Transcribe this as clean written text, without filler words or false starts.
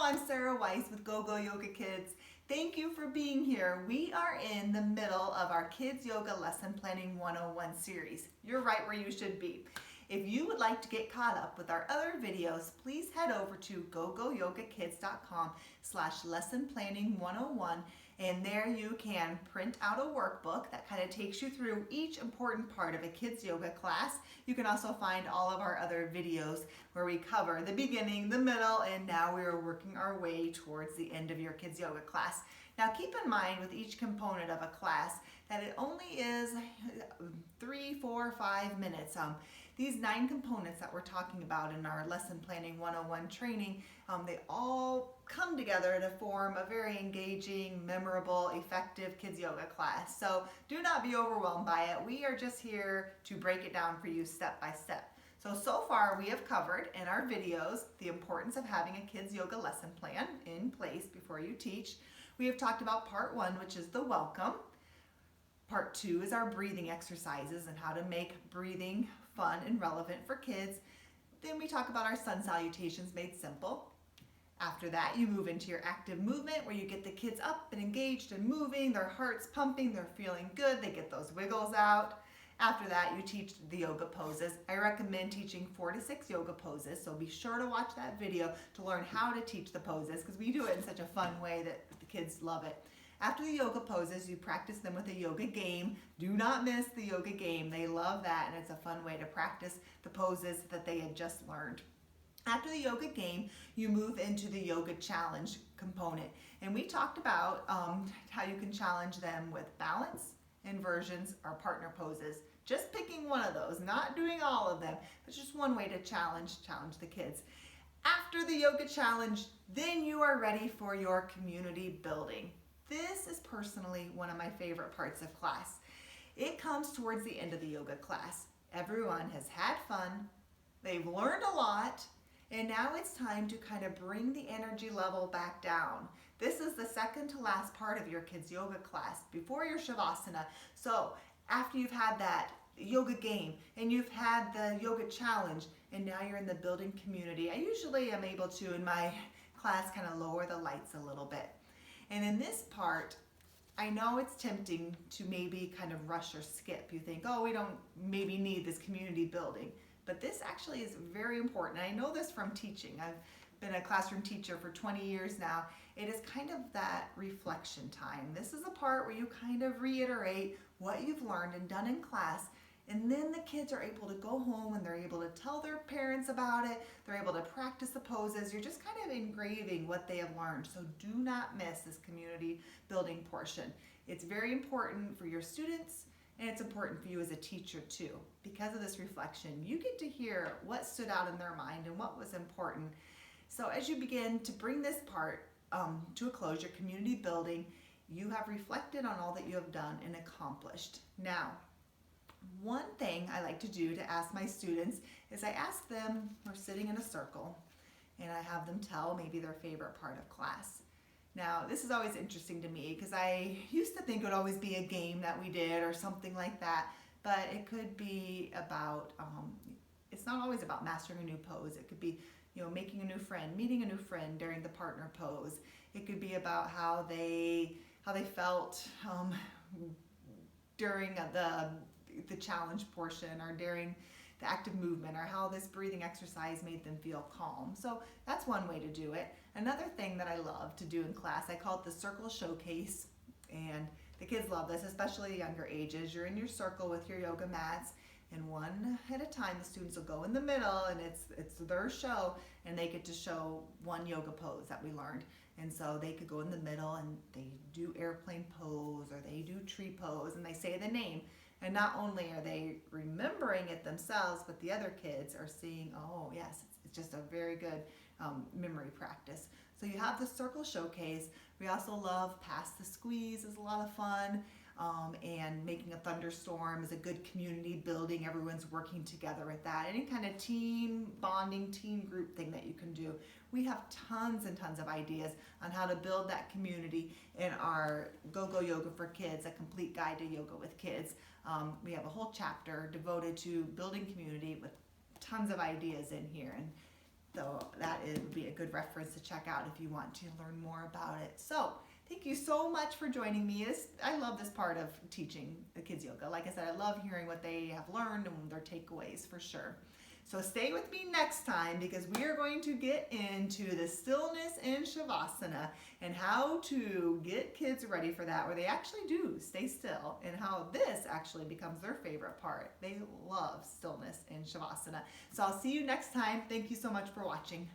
I'm Sarah Weiss with GoGo Yoga Kids. Thank you for being here. We are in the middle of our Kids Yoga Lesson Planning 101 series. You're right where you should be. If you would like to get caught up with our other videos, please head over to gogoyogakids.com/lessonplanning101, and there you can print out a workbook that kind of takes you through each important part of a kids yoga class. You can also find all of our other videos where we cover the beginning, the middle, and now we are working our way towards the end of your kids yoga class. Now keep in mind with each component of a class that it only is 3, 4, 5 minutes. These 9 components that we're talking about in our Lesson Planning 101 training, they all come together to form a very engaging, memorable, effective kids yoga class. So do not be overwhelmed by it. We are just here to break it down for you step by step. So far we have covered in our videos the importance of having a kids yoga lesson plan in place before you teach. We have talked about part 1, which is the welcome. Part 2 is our breathing exercises and how to make breathing fun and relevant for kids. Then we talk about our sun salutations made simple. After that, you move into your active movement where you get the kids up and engaged and moving, their heart's pumping, they're feeling good, they get those wiggles out. After that, you teach the yoga poses. I recommend teaching 4 to 6 yoga poses, so be sure to watch that video to learn how to teach the poses because we do it in such a fun way that the kids love it. After the yoga poses, you practice them with a yoga game. Do not miss the yoga game. They love that, and it's a fun way to practice the poses that they had just learned. After the yoga game, you move into the yoga challenge component. And we talked about how you can challenge them with balance, inversions, or partner poses. Just picking one of those, not doing all of them. It's just one way to challenge the kids. After the yoga challenge, then you are ready for your community building. This is personally one of my favorite parts of class. It comes towards the end of the yoga class. Everyone has had fun, they've learned a lot, and now it's time to kind of bring the energy level back down. This is the second to last part of your kids yoga class before your Shavasana. So after you've had that yoga game and you've had the yoga challenge and now you're in the building community, I usually am able to, in my class, kind of lower the lights a little bit. And in this part, I know it's tempting to maybe kind of rush or skip. You think, oh, we don't maybe need this community building. But this actually is very important. And I know this from teaching. I've been a classroom teacher for 20 years now. It is kind of that reflection time. This is a part where you kind of reiterate what you've learned and done in class. And then the kids are able to go home and they're able to tell their parents about it. They're able to practice the poses. You're just kind of engraving what they have learned. So do not miss this community building portion. It's very important for your students and it's important for you as a teacher too. Because of this reflection, you get to hear what stood out in their mind and what was important. So as you begin to bring this part to a close, your community building, you have reflected on all that you have done and accomplished. Now, one thing I like to do to ask my students is I ask them, we're sitting in a circle, and I have them tell maybe their favorite part of class. Now, this is always interesting to me because I used to think it would always be a game that we did or something like that, but it could be about, it's not always about mastering a new pose. It could be, making a new friend, meeting a new friend during the partner pose. It could be about how they felt during the challenge portion or during the active movement or how this breathing exercise made them feel calm. So that's one way to do it. Another thing that I love to do in class, I call it the circle showcase, and the kids love this, especially younger ages. You're in your circle with your yoga mats, and one at a time the students will go in the middle and it's their show and they get to show one yoga pose that we learned. And so they could go in the middle and they do airplane pose or they do tree pose and they say the name. And not only are they remembering it themselves, but the other kids are seeing, oh yes, it's just a very good memory practice. So you have the circle showcase. We also love pass the squeeze is a lot of fun. And making a thunderstorm is a good community building. Everyone's working together with that. Any kind of team bonding, team group thing that you can do. We have tons and tons of ideas on how to build that community in our GoGo Yoga for Kids, a complete guide to yoga with kids. We have a whole chapter devoted to building community with tons of ideas in here. And So would be a good reference to check out if you want to learn more about it. So thank you so much for joining me. I love this part of teaching the kids yoga. Like I said, I love hearing what they have learned and their takeaways for sure. So stay with me next time because we are going to get into the stillness in Shavasana and how to get kids ready for that, where they actually do stay still, and how this actually becomes their favorite part. They love stillness in Shavasana. So I'll see you next time. Thank you so much for watching.